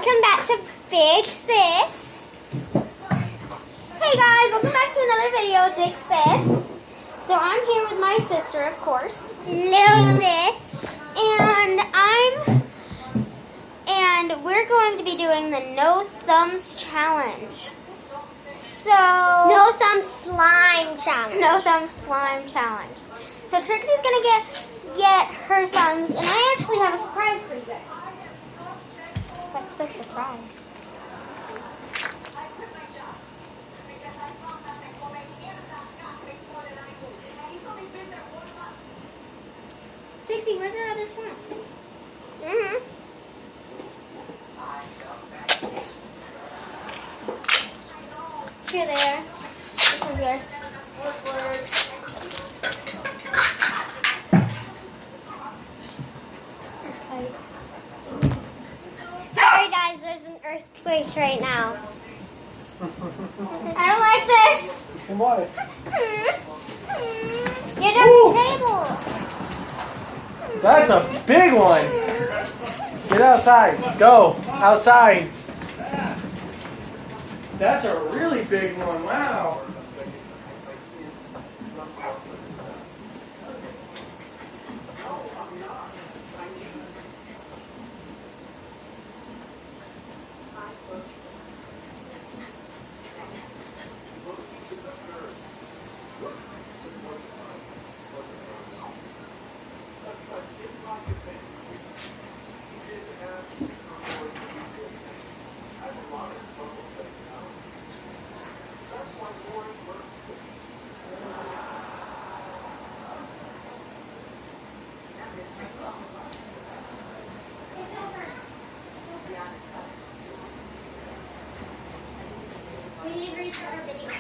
Welcome back to Big Sis. Hey guys, welcome back to another video with Big Sis. So I'm here with my sister, of course, Little Sis, and we're going to be doing the No Thumbs Challenge. So No Thumb Slime Challenge. No Thumbs Slime Challenge. So Trixie's gonna get her thumbs, and I actually have a surprise for you guys. What's the surprise? Trixie, where's our other slimes? Here they are. This one's yours. Okay. Sorry guys, there's an earthquake right now. I don't like this. Why? Get on the table. That's a big one. Get outside. Go outside. That's a really big one. Wow. We need to restart our video.